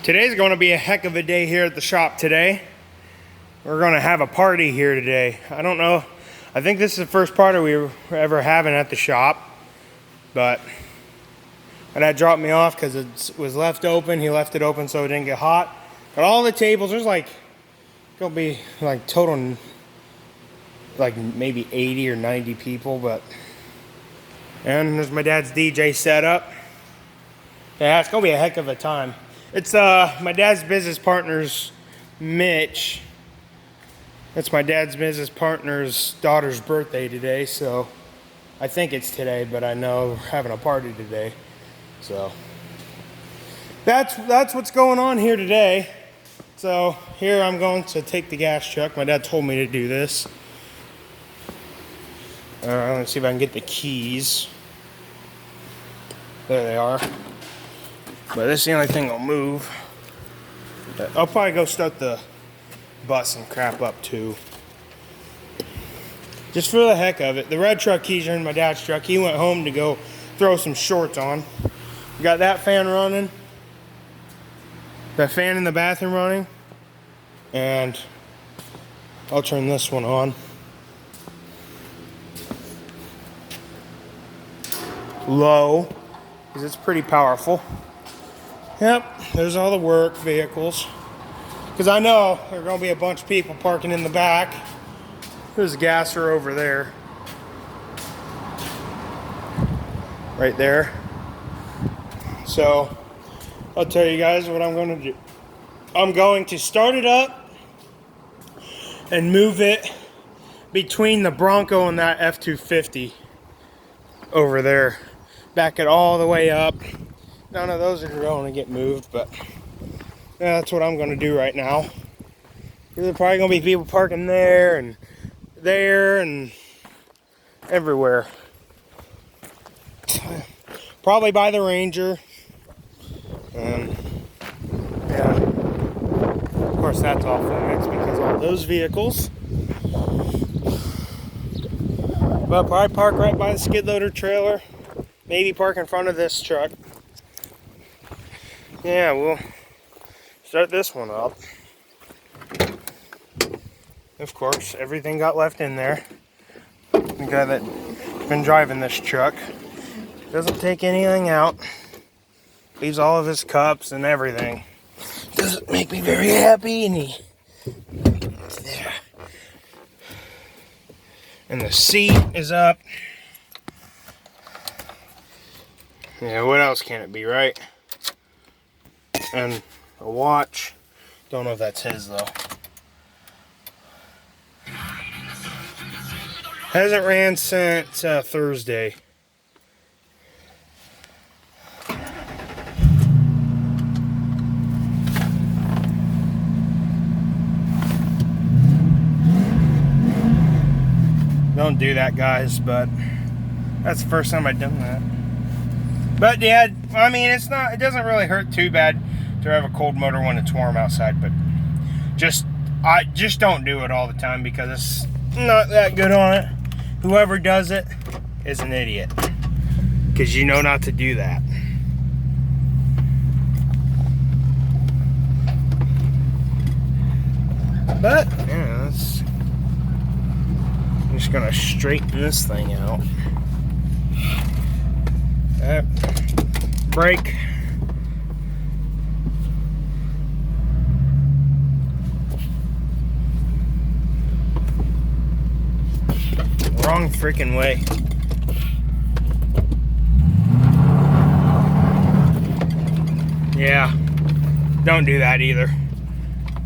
Today's going to be a heck of a day here at the shop today. We're going to have a party here today. I don't know. I think this is the first party we were ever having at the shop. But my dad dropped me off because it was left open. He left it open so it didn't get hot. But all the tables, there's like, going to be like total, like maybe 80 or 90 people. But, and there's my dad's DJ setup. Yeah, it's going to be a heck of a time. It's my dad's business partner's Mitch. It's my dad's business partner's daughter's birthday today, so I think it's today, but I know we're having a party today. So that's what's going on here today. So here I'm going to take the gas truck. My dad told me to do this. Let's see if I can get the keys. There they are. But this is the only thing that'll move. I'll probably go start the bus and crap up too. Just for the heck of it. The red truck keys are in my dad's truck. He went home to go throw some shorts on. We got that fan running. That fan in the bathroom running. And I'll turn this one on. Low, because it's pretty powerful. Yep, there's all the work vehicles. Because I know there are going to be a bunch of people parking in the back. There's a gasser over there. Right there. So, I'll tell you guys what I'm going to do. I'm going to start it up and move it between the Bronco and that F250 over there. Back it all the way up. None of those are going to get moved, but yeah, that's what I'm going to do right now. There's probably going to be people parking there and everywhere. Probably by the Ranger. And yeah, of course that's all mixed because of all those vehicles. But probably park right by the skid loader trailer. Maybe park in front of this truck. Yeah, we'll start this one up. Of course, everything got left in there. The guy that's been driving this truck doesn't take anything out. Leaves all of his cups and everything. Doesn't make me very happy, and it's there. And the seat is up. Yeah, what else can it be, right? And a watch. Don't know if that's his though. Hasn't ran since Thursday. Don't do that, guys, but that's the first time I've done that. But yeah, I mean, it doesn't really hurt too bad to have a cold motor when it's warm outside, but just don't do it all the time because it's not that good on it. Whoever does it is an idiot, because you know not to do that. But yeah, I'm just gonna straighten this thing out. Brake. Wrong freaking way. Yeah, don't do that either.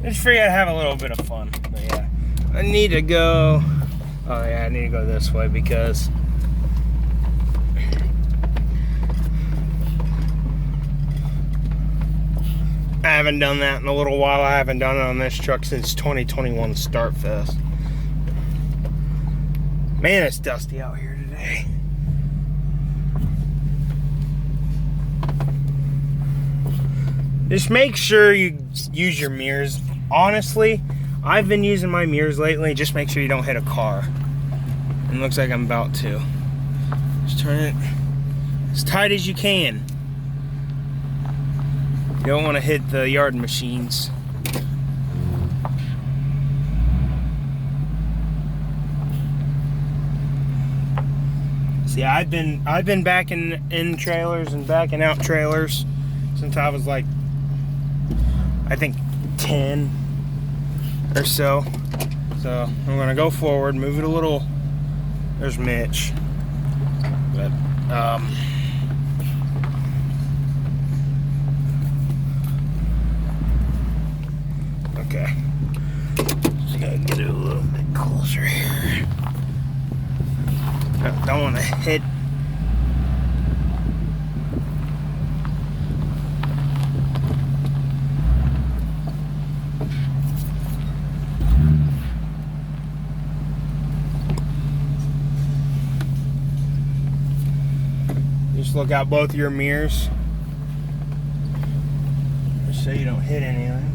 Just figure I'd have a little bit of fun. But yeah, I need to go. Oh yeah, I need to go this way because I haven't done that in a little while. I haven't done it on this truck since 2021 Start Fest. Man, it's dusty out here today. Just make sure you use your mirrors. Honestly, I've been using my mirrors lately. Just make sure you don't hit a car. And it looks like I'm about to. Just turn it as tight as you can. You don't want to hit the yard machines. See, I've been backing in trailers and backing out trailers since I was like, I think 10 or so. So I'm gonna go forward, move it a little. There's Mitch. But okay. Just gotta get it a little bit closer here. Don't want to hit. Just look out both your mirrors, just so you don't hit anything.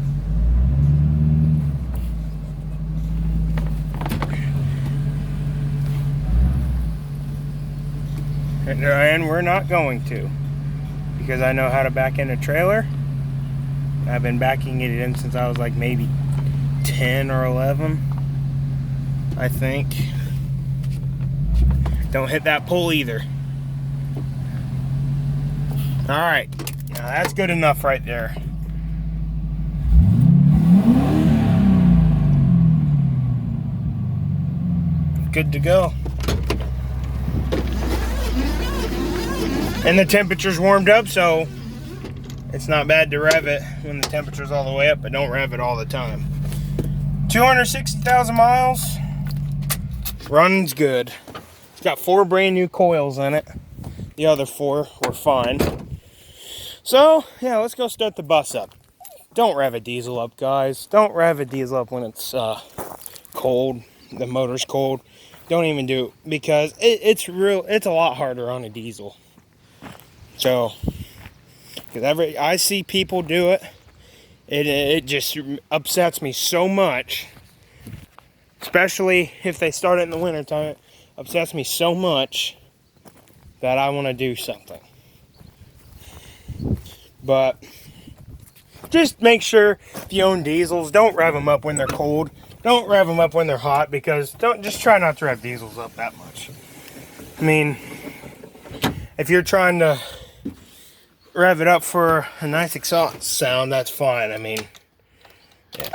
And we're not going to, because I know how to back in a trailer. I've been backing it in since I was like maybe 10 or 11, I think. Don't hit that pole either. All right, now that's good enough right there. Good to go. And the temperature's warmed up, so it's not bad to rev it when the temperature's all the way up, but don't rev it all the time. 260,000 miles, runs good. It's got 4 brand new coils in it. The other 4 were fine. So, yeah, let's go start the bus up. Don't rev a diesel up, guys. Don't rev a diesel up when it's cold, the motor's cold. Don't even do it, because it's a lot harder on a diesel. So, because I see people do it, it just upsets me so much, especially if they start it in the wintertime. It upsets me so much that I want to do something. But just make sure if you own diesels, don't rev them up when they're cold. Don't rev them up when they're hot, because just try not to rev diesels up that much. I mean, if you're trying to rev it up for a nice exhaust sound, that's fine. I mean, yeah.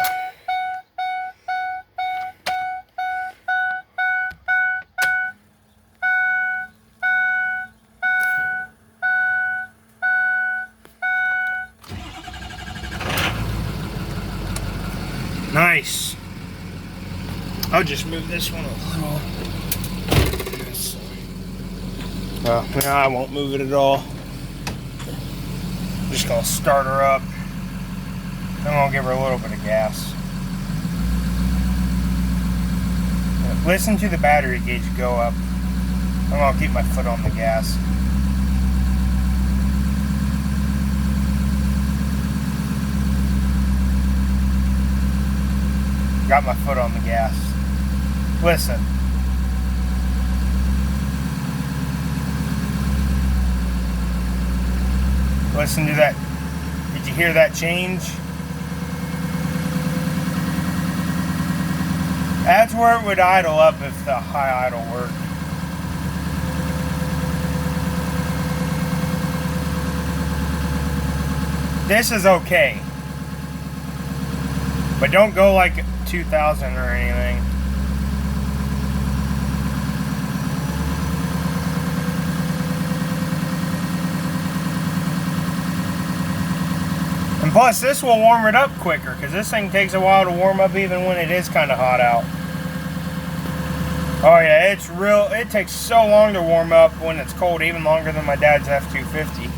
Nice. I'll just move this one a little. No, I won't move it at all. Just gonna start her up. I'm gonna give her a little bit of gas. Listen to the battery gauge go up. I'm gonna keep my foot on the gas. Got my foot on the gas. Listen. Listen to that. Did you hear that change? That's where it would idle up if the high idle worked. This is okay. But don't go like 2000 or anything. And plus, this will warm it up quicker, because this thing takes a while to warm up even when it is kind of hot out. Oh yeah, it takes so long to warm up when it's cold, even longer than my dad's F250.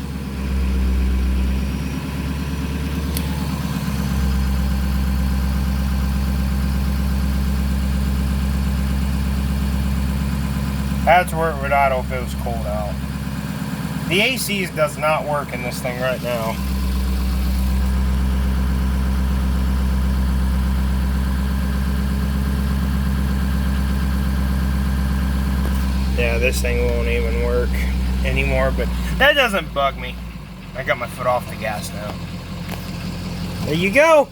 That's where it would idle if it was cold out. The ACs does not work in this thing right now. Yeah, this thing won't even work anymore, but that doesn't bug me. I got my foot off the gas now. There you go.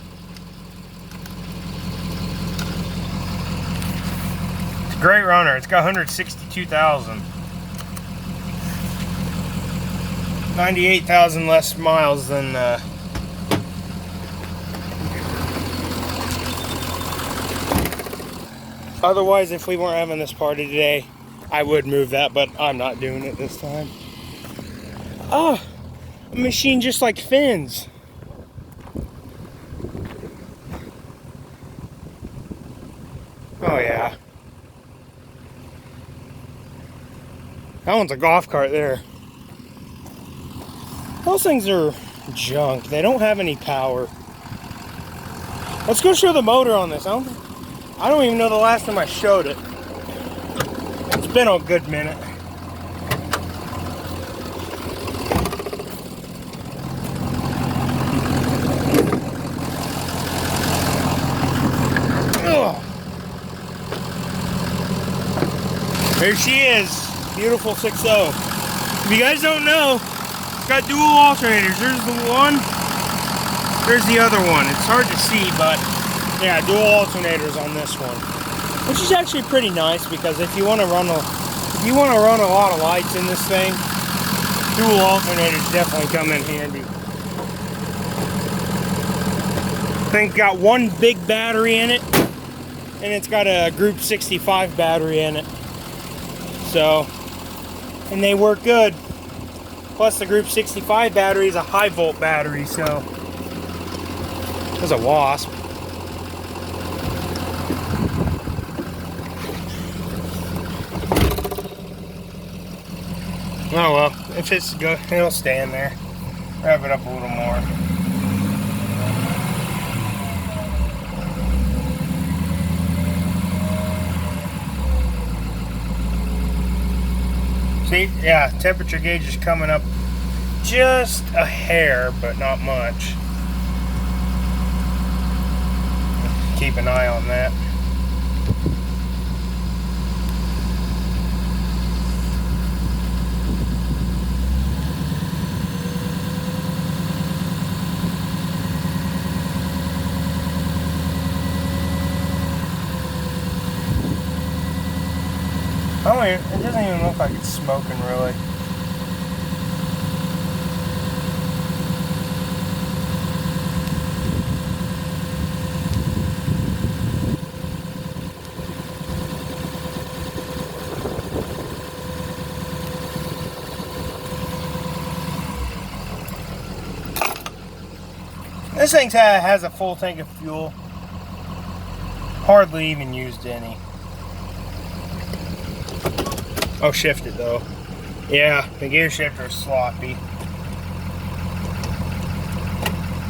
It's a great runner. It's got 162,000. 98,000 less miles than otherwise, if we weren't having this party today, I would move that, but I'm not doing it this time. Oh, a machine just like Finn's. Oh yeah. That one's a golf cart there. Those things are junk. They don't have any power. Let's go show the motor on this. I don't even know the last time I showed it. It's been a good minute. Ugh. There she is. Beautiful 6.0. If you guys don't know, it's got dual alternators. There's the one. There's the other one. It's hard to see, but yeah, dual alternators on this one, which is actually pretty nice because if you want to run a lot of lights in this thing, dual alternators definitely come in handy. I think it's got one big battery in it, and it's got a Group 65 battery in it. So, and they work good. Plus the Group 65 battery is a high volt battery, so there's a wasp. Oh well, if it's good, it'll stand there. Rev it up a little more. See, yeah, temperature gauge is coming up just a hair, but not much. Keep an eye on that. Oh, it doesn't even look like it's smoking, really. This thing has a full tank of fuel. Hardly even used any. Oh, shift it though. Yeah, the gear shifter is sloppy.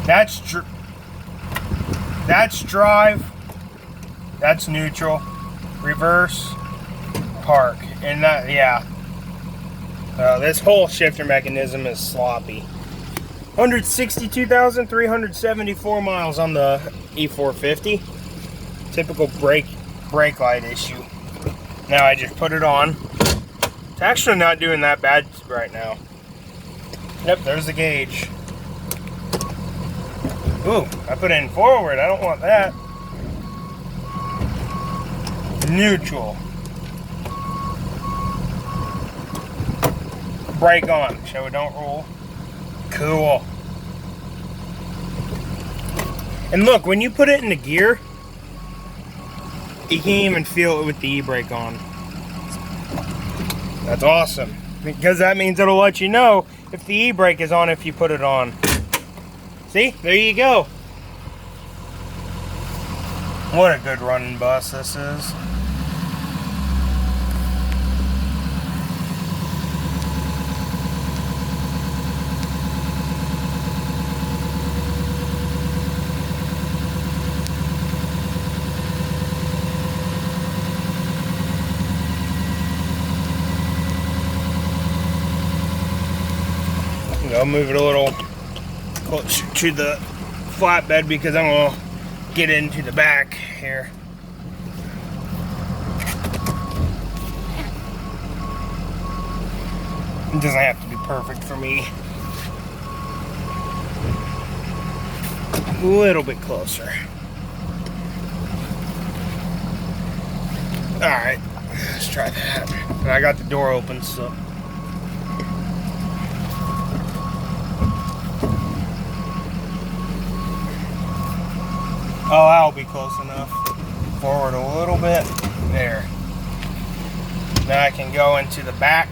That's drive. That's neutral. Reverse. Park. And that, yeah. This whole shifter mechanism is sloppy. 162,374 miles on the E450. Typical brake light issue. Now I just put it on. It's actually not doing that bad right now. Yep, there's the gauge. Ooh, I put it in forward. I don't want that. Neutral. Brake on, so it don't roll. Cool. And look, when you put it in the gear, you can't even feel it with the e-brake on. That's awesome, because that means it'll let you know if the e-brake is on if you put it on. See, there you go. What a good running bus this is. I'll move it a little closer to the flatbed because I'm going to get into the back here. It doesn't have to be perfect for me. a little bit closer. All right, let's try that. And I got the door open, so. Oh, that'll be close enough. Forward a little bit. There. Now I can go into the back.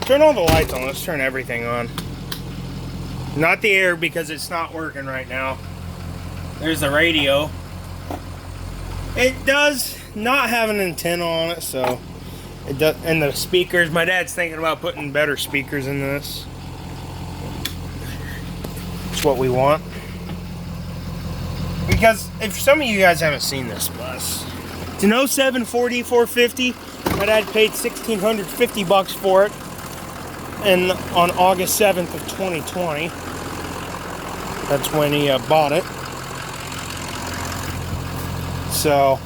Turn all the lights on. Let's turn everything on. Not the air because it's not working right now. There's the radio. It does not have an antenna on it, so it does. And the speakers. My dad's thinking about putting better speakers in this. It's what we want. Because if some of you guys haven't seen this bus, it's an 07 Ford E450. My dad paid $1,650 for it, and on August 7th of 2020, that's when he bought it. So,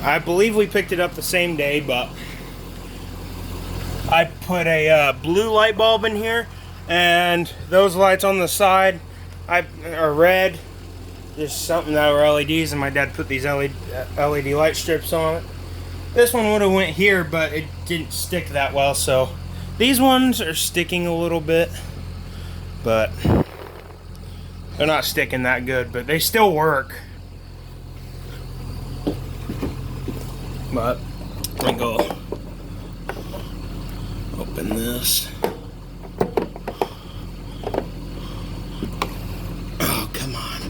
I believe we picked it up the same day, but I put a blue light bulb in here, and those lights on the side are red. There's something that were LEDs, and my dad put these LED light strips on it. This one would have went here, but it didn't stick that well, so these ones are sticking a little bit, but they're not sticking that good, but they still work. But let me go open this. Oh, come on.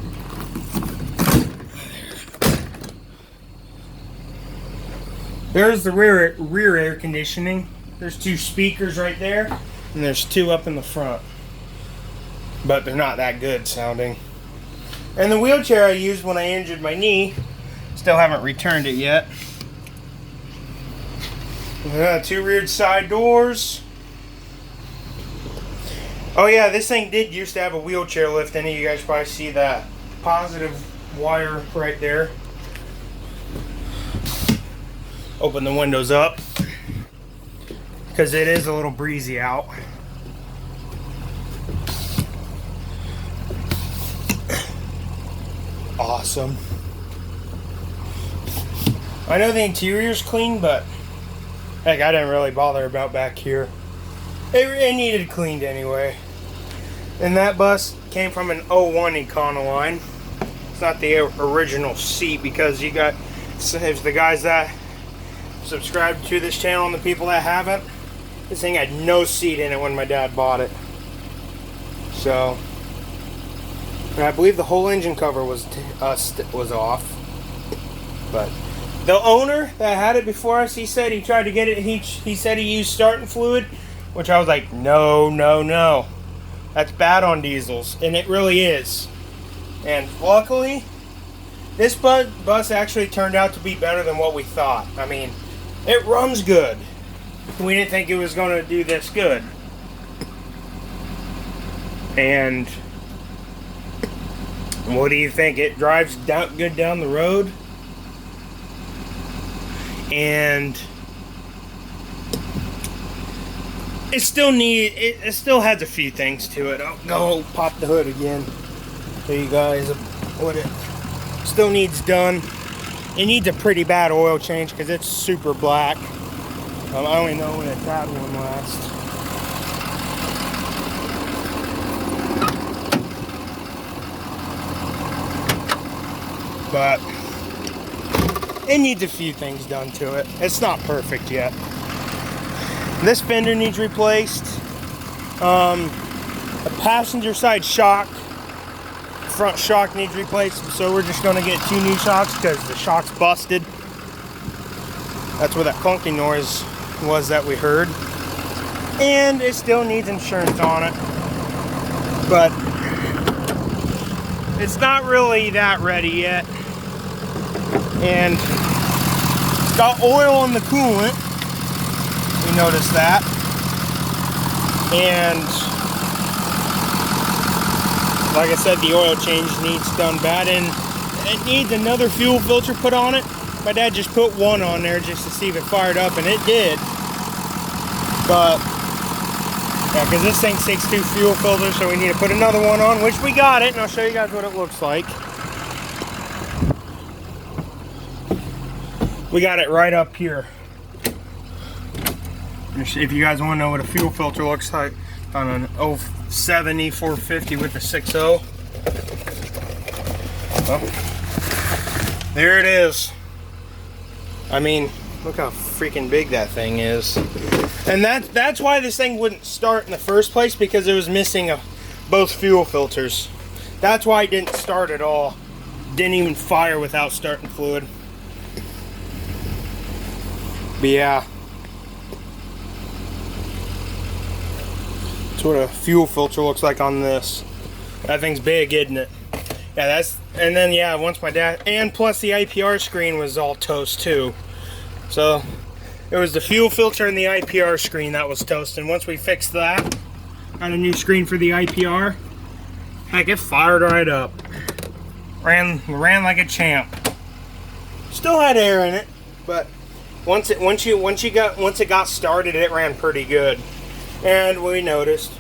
There's the rear air conditioning. There's 2 speakers right there, and there's 2 up in the front. But they're not that good sounding. And the wheelchair I used when I injured my knee, still haven't returned it yet. 2 rear side doors. Oh yeah, this thing did used to have a wheelchair lift. Any of you guys probably see that positive wire right there. Open the windows up because it is a little breezy out. Awesome. I know the interior's clean, but heck, I didn't really bother about back here. It needed cleaned anyway. And that bus came from an 01 Econoline. It's not the original seat because you got, if the guys that subscribe to this channel and the people that haven't, this thing had no seat in it when my dad bought it. So, and I believe the whole engine cover was off. But the owner that had it before us, he said he tried to get it. He said he used starting fluid, which I was like, no, no, no. That's bad on diesels, and it really is. And luckily, this bus actually turned out to be better than what we thought. I mean, it runs good. We didn't think it was going to do this good. And what do you think? It drives good down the road. And it still has a few things to it. I'll go pop the hood again. Show you guys what it still needs done. It needs a pretty bad oil change because it's super black. I only know when it's had one last. But it needs a few things done to it. It's not perfect yet. This fender needs replaced. The passenger side shock, front shock needs replaced. So we're just gonna get 2 new shocks because the shock's busted. That's where that clunky noise was that we heard. And it still needs insurance on it. But it's not really that ready yet. And it's got oil in the coolant. We noticed that. And like I said, the oil change needs done bad, and it needs another fuel filter put on it. My dad just put one on there just to see if it fired up, and it did. But Yeah, because this thing takes 2 fuel filters, so we need to put another one on, which we got it, and I'll show you guys what it looks like. We got it right up here. If you guys want to know what a fuel filter looks like on an 07 E450 with a 6.0. Well, there it is. I mean, look how freaking big that thing is. And that's why this thing wouldn't start in the first place, because it was missing both fuel filters. That's why it didn't start at all. Didn't even fire without starting fluid. But yeah. That's what a fuel filter looks like on this. That thing's big, isn't it? Yeah, and then yeah, once my dad, and plus the IPR screen was all toast too. So it was the fuel filter and the IPR screen that was toast. And once we fixed that, got a new screen for the IPR, heck, it fired right up. Ran like a champ. Still had air in it, but once it got started, it ran pretty good. And we noticed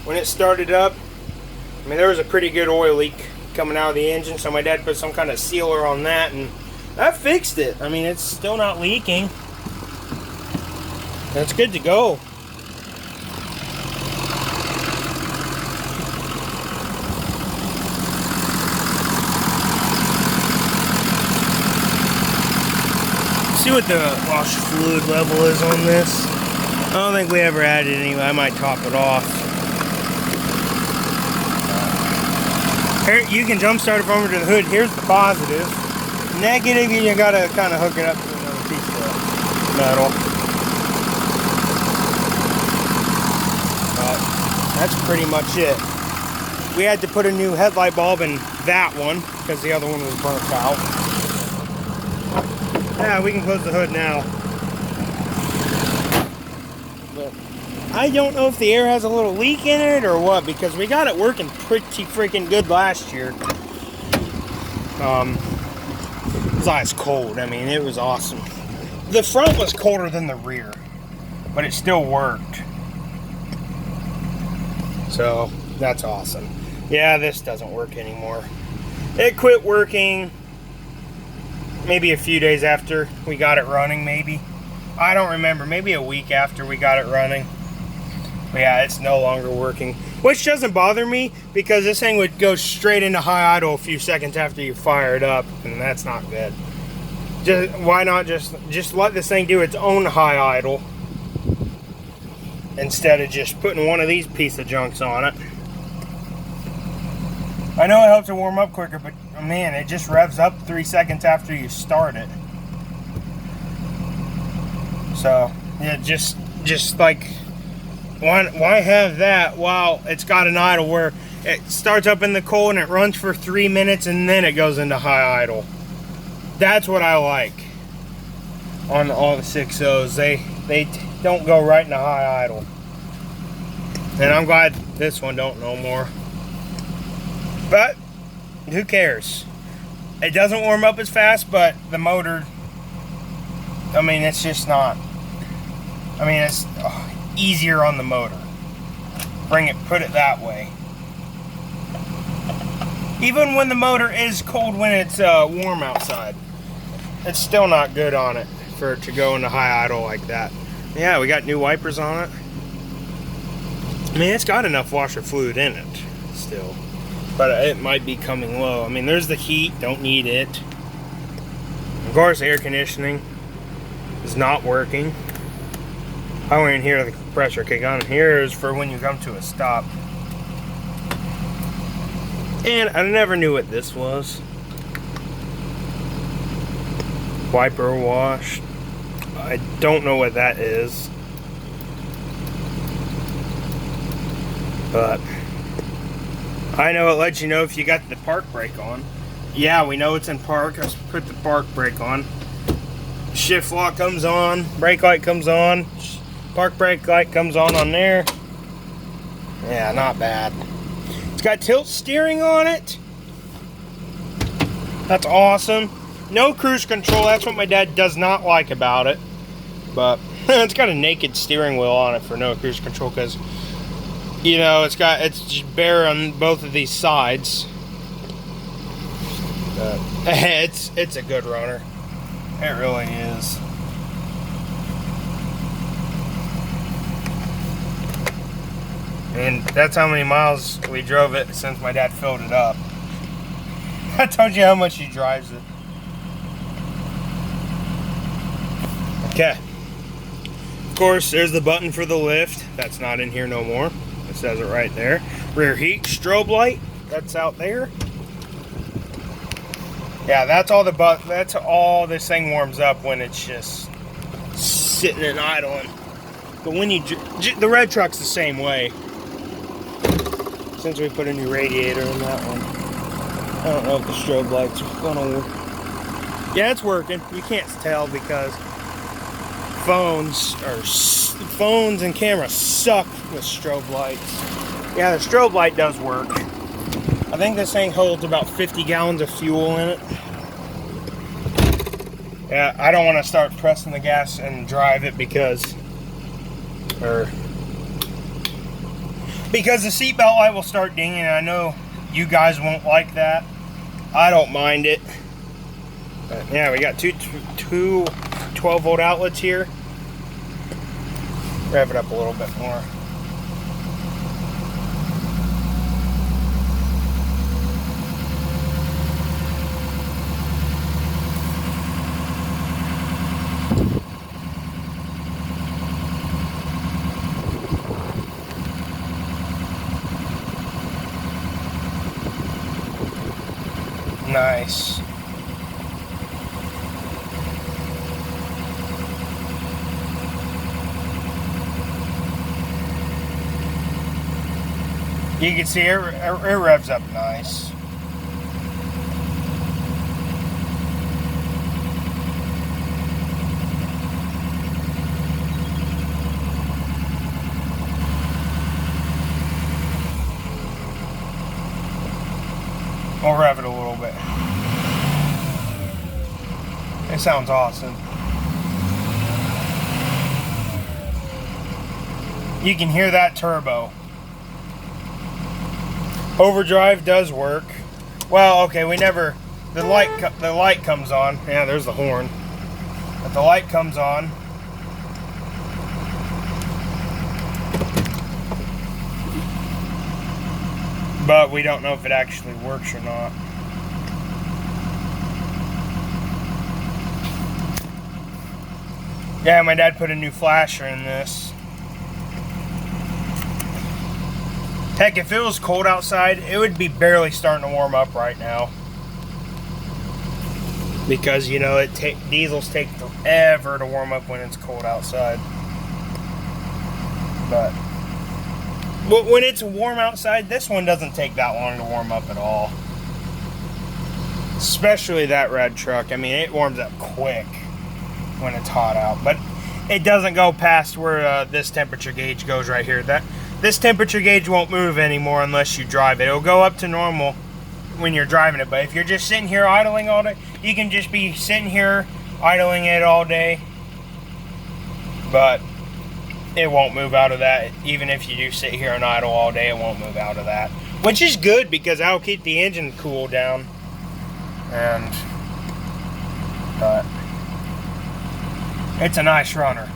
when it started up, I mean, there was a pretty good oil leak coming out of the engine, so my dad put some kind of sealer on that, and that fixed it. I mean, it's still not leaking. That's good to go. See what the washer fluid level is on this. I don't think we ever added any. I might top it off. Here, you can jump start it from under the hood. Here's the positive. Negative, you gotta kind of hook it up to another piece of metal. But that's pretty much it. We had to put a new headlight bulb in that one because the other one was burnt out. Yeah, we can close the hood now. But I don't know if the air has a little leak in it or what, because we got it working pretty freaking good last year. It was ice cold. I mean, it was awesome. The front was colder than the rear, but it still worked. So that's awesome. Yeah, this doesn't work anymore. It quit working maybe a few days after we got it running, maybe. I don't remember, maybe a week after we got it running. But yeah, it's no longer working, which doesn't bother me because this thing would go straight into high idle a few seconds after you fire it up, and that's not good. Why not just let this thing do its own high idle instead of just putting one of these piece of junks on it. I know it helps it warm up quicker, but man, it just revs up 3 seconds after you start it. So yeah, just like why have that while it's got an idle where it starts up in the cold and it runs for 3 minutes and then it goes into high idle. That's what I like on all the 6.0s. They don't go right into high idle. And I'm glad this one don't no more. But who cares? It doesn't warm up as fast, but the motor, I mean, it's just not. I mean, it's easier on the motor. Put it that way. Even when the motor is cold when it's warm outside, it's still not good on it for it to go into high idle like that. Yeah, we got new wipers on it. I mean, it's got enough washer fluid in it still, but it might be coming low. I mean, there's the heat, don't need it. Of course, air conditioning is not working. I don't even hear the compressor kick on. Here is for when you come to a stop. And I never knew what this was. Wiper wash. I don't know what that is. But I know it lets you know if you got the park brake on. Yeah, we know it's in park. Let's put the park brake on. Shift lock comes on. Brake light comes on. Park brake light comes on there. Yeah, not bad. It's got tilt steering on it. That's awesome. No cruise control. That's what my dad does not like about it. But it's got a naked steering wheel on it for no cruise control because you know, it's just bare on both of these sides. It's a good runner. It really is. And that's how many miles we drove it since my dad filled it up. I told you how much he drives it. Okay. Of course, there's the button for the lift. That's not in here no more. It says it right there. Rear heat, strobe light. That's out there. Yeah, that's all that's all this thing warms up when it's just sitting and idling. But when you the red truck's the same way. Since we put a new radiator in that one, I don't know if the strobe lights are gonna work. Yeah, it's working. You can't tell because phones and cameras suck with strobe lights. Yeah, the strobe light does work. I think this thing holds about 50 gallons of fuel in it. Yeah, I don't want to start pressing the gas and drive it because the seatbelt light will start dinging, and I know you guys won't like that. I don't mind it. But yeah, we got two 12-volt outlets here. Rev it up a little bit more. Nice. You can see it revs up nice. We'll rev it a little bit. It sounds awesome. You can hear that turbo. Overdrive does work. Well, okay, the light comes on. Yeah, there's the horn. But the light comes on. But we don't know if it actually works or not. Yeah, my dad put a new flasher in this. Heck, if it was cold outside, it would be barely starting to warm up right now. Because, you know, diesels take forever to warm up when it's cold outside. But when it's warm outside, this one doesn't take that long to warm up at all. Especially that red truck. I mean, it warms up quick when it's hot out. But it doesn't go past where this temperature gauge goes right here. This temperature gauge won't move anymore unless you drive it. It'll go up to normal when you're driving it. But if you're just sitting here idling all day, you can just be sitting here idling it all day. But it won't move out of that. Even if you do sit here and idle all day, it won't move out of that. Which is good because that'll keep the engine cool down. But it's a nice runner.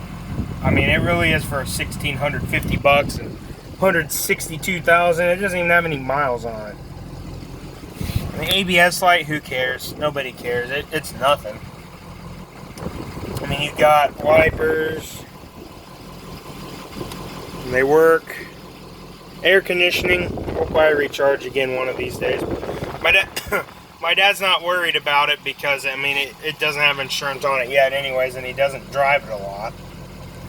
I mean, it really is for $1,650 and 162,000. It doesn't even have any miles on it. The ABS light, who cares? Nobody cares. It's nothing. I mean, you've got wipers. They work. Air conditioning. We'll probably recharge again one of these days. My dad's not worried about it because, I mean, it doesn't have insurance on it yet anyways, and he doesn't drive it a lot.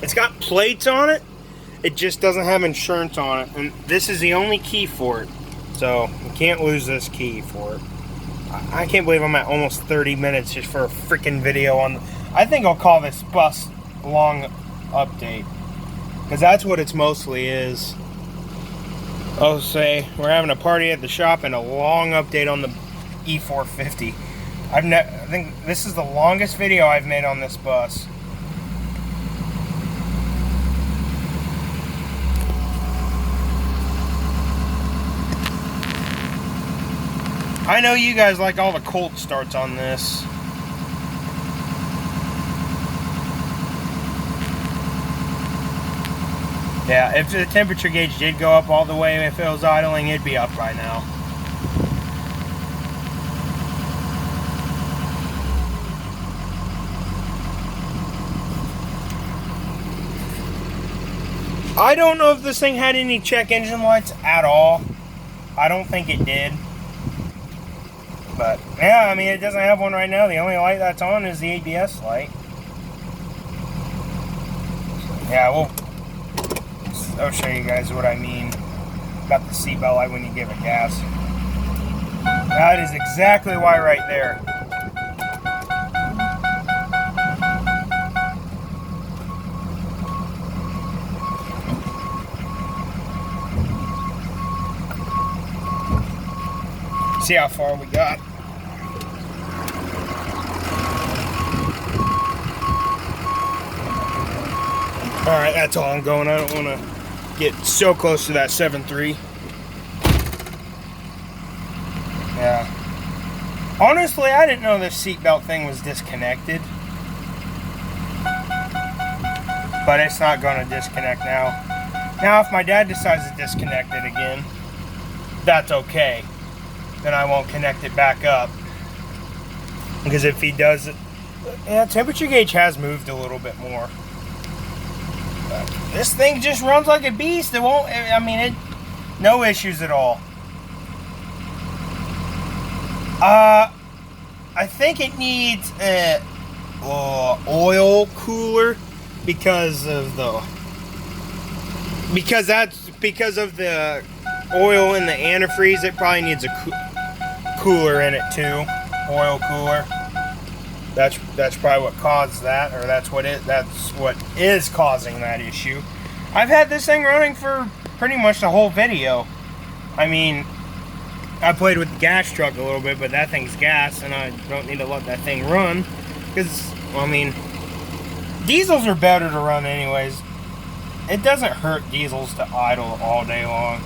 It's got plates on it. It just doesn't have insurance on it. And this is the only key for it. So, we can't lose this key for it. I can't believe I'm at almost 30 minutes just for a freaking video on... I think I'll call this bus long update. Because that's what it's mostly is. I'll say we're having a party at the shop and a long update on the E450. I think this is the longest video I've made on this bus. I know you guys like all the cold starts on this. Yeah, if the temperature gauge did go up all the way, if it was idling, it'd be up by now. I don't know if this thing had any check engine lights at all. I don't think it did. But, yeah, I mean, it doesn't have one right now. The only light that's on is the ABS light. So, yeah, I'll show you guys what I mean about the seatbelt light when you give it gas. That is exactly why right there. See how far we got. Alright, that's all I'm going. I don't want to get so close to that 7.3. Yeah. Honestly, I didn't know this seatbelt thing was disconnected. But it's not going to disconnect now. Now, if my dad decides to disconnect it again, that's okay. Then I won't connect it back up. Because if he does it, yeah, temperature gauge has moved a little bit more. But this thing just runs like a beast. It won't, I mean, no issues at all. I think it needs a oil cooler because of the oil in the antifreeze. It probably needs a cooler in it too, oil cooler. That's probably what caused that, or that's what is causing that issue. I've had this thing running for pretty much the whole video. I mean, I played with the gas truck a little bit, but that thing's gas, and I don't need to let that thing run because, well, I mean, diesels are better to run anyways. It doesn't hurt diesels to idle all day long.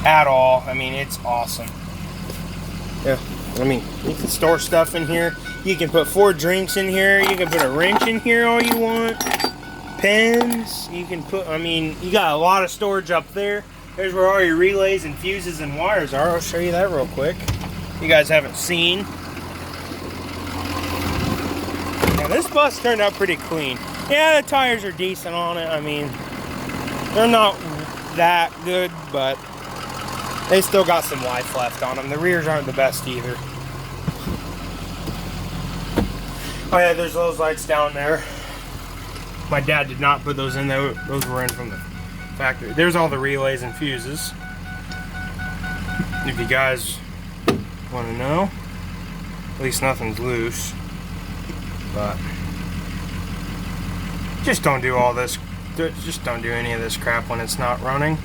At all. I mean, it's awesome. Yeah, I mean, you can store stuff in here. You can put 4 drinks in here. You can put a wrench in here all you want. Pens. You can put, I mean, you got a lot of storage up there. There's where all your relays and fuses and wires are. I'll show you that real quick. You guys haven't seen. Now, this bus turned out pretty clean. Yeah, the tires are decent on it. I mean, they're not that good, but they still got some life left on them. The rears aren't the best either. Oh yeah, there's those lights down there. My dad did not put those in. Those were in from the factory. There's all the relays and fuses. If you guys want to know, at least nothing's loose. But just don't do all this. Just don't do any of this crap when it's not running.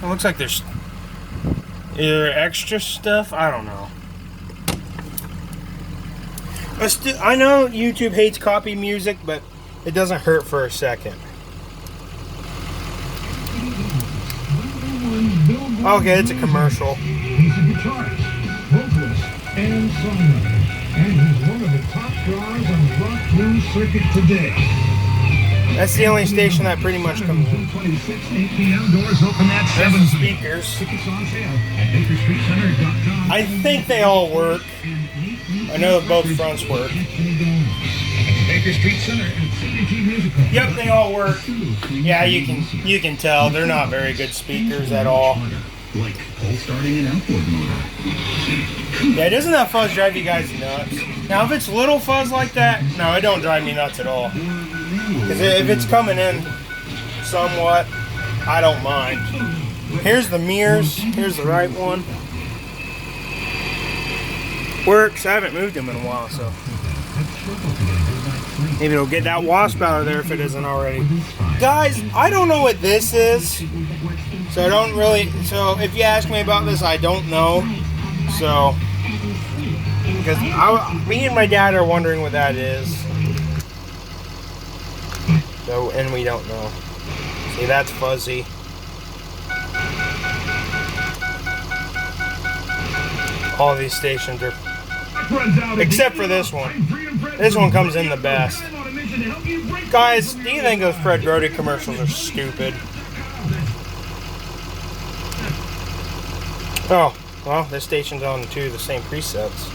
It looks like there's either extra stuff. I don't know. I know YouTube hates copy music, but it doesn't hurt for a second. Okay, it's a commercial. He's a guitarist, vocalist, and songwriter, and he's one of the top draws on the rock blues circuit today. That's the only station that pretty much comes in. 26, 8 p.m. Doors open at 7. There's the speakers. Tickets on sale at BakerStreetCenter.com. I think they all work. I know that both fronts work. Baker Street Center and Signature Musical. Yep, they all work. Yeah, you can tell they're not very good speakers at all. Like pull starting an outboard motor. Yeah, doesn't that fuzz drive you guys nuts? Now, if it's little fuzz like that, no, it don't drive me nuts at all. Because if it's coming in somewhat, I don't mind. Here's the mirrors. Here's the right one. Works. I haven't moved them in a while, so maybe it'll get that wasp out of there if it isn't already. Guys, I don't know what this is. So I don't really, so if you ask me about this, I don't know. So, because me and my dad are wondering what that is. So, and we don't know. See, that's fuzzy. All these stations are, except for this one. This one comes in the best. Guys, do you think those Fred Brody commercials are stupid? Oh, well, this station's on two of the same presets.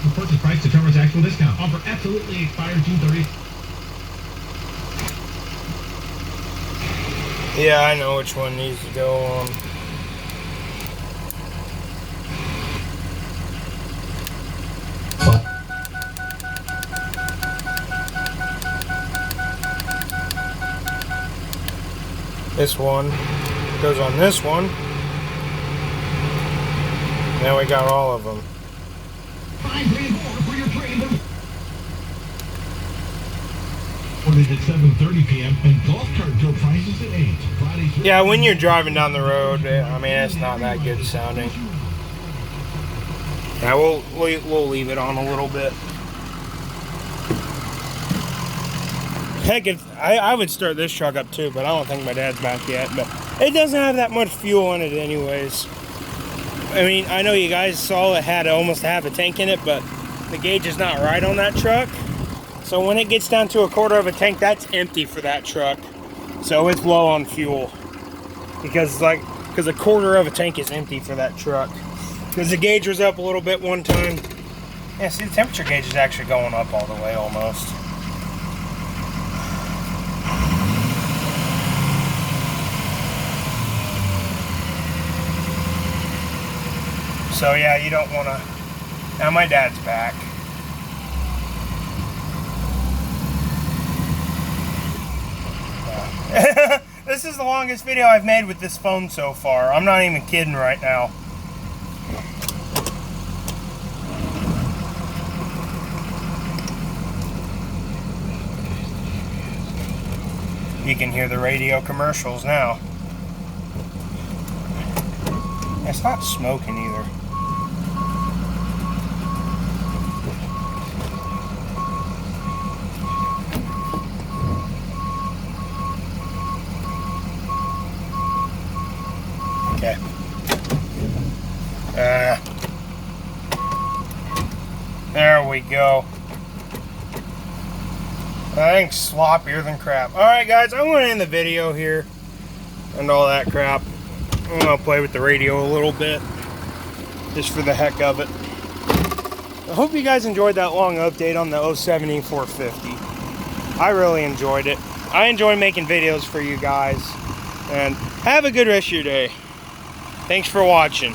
The purchase price determines actual discount. Offer absolutely expired June 30th. Yeah, I know which one needs to go on. This one goes on this one. Now we got all of them. Ordered at 7:30 p.m. and golf cart tow prices at 8. Friday. Yeah, when you're driving down the road, I mean, it's not that good sounding. Yeah, we'll leave it on a little bit. Heck, I would start this truck up too, but I don't think my dad's back yet. But it doesn't have that much fuel in it anyways. I mean, I know you guys saw it had almost half a tank in it, but the gauge is not right on that truck. So when it gets down to a quarter of a tank, that's empty for that truck. So it's low on fuel. Because a quarter of a tank is empty for that truck. Because the gauge was up a little bit one time. Yeah, see, the temperature gauge is actually going up all the way almost. So yeah, you don't want to... Now my dad's back. This is the longest video I've made with this phone so far. I'm not even kidding right now. You can hear the radio commercials now. It's not smoking either. Okay. There we go. I think sloppier than crap. Alright guys, I'm going to end the video here and all that crap. I'm going to play with the radio a little bit just for the heck of it. I hope you guys enjoyed that long update on the 07 E450. I really enjoyed it. I enjoy making videos for you guys. And have a good rest of your day. Thanks for watching.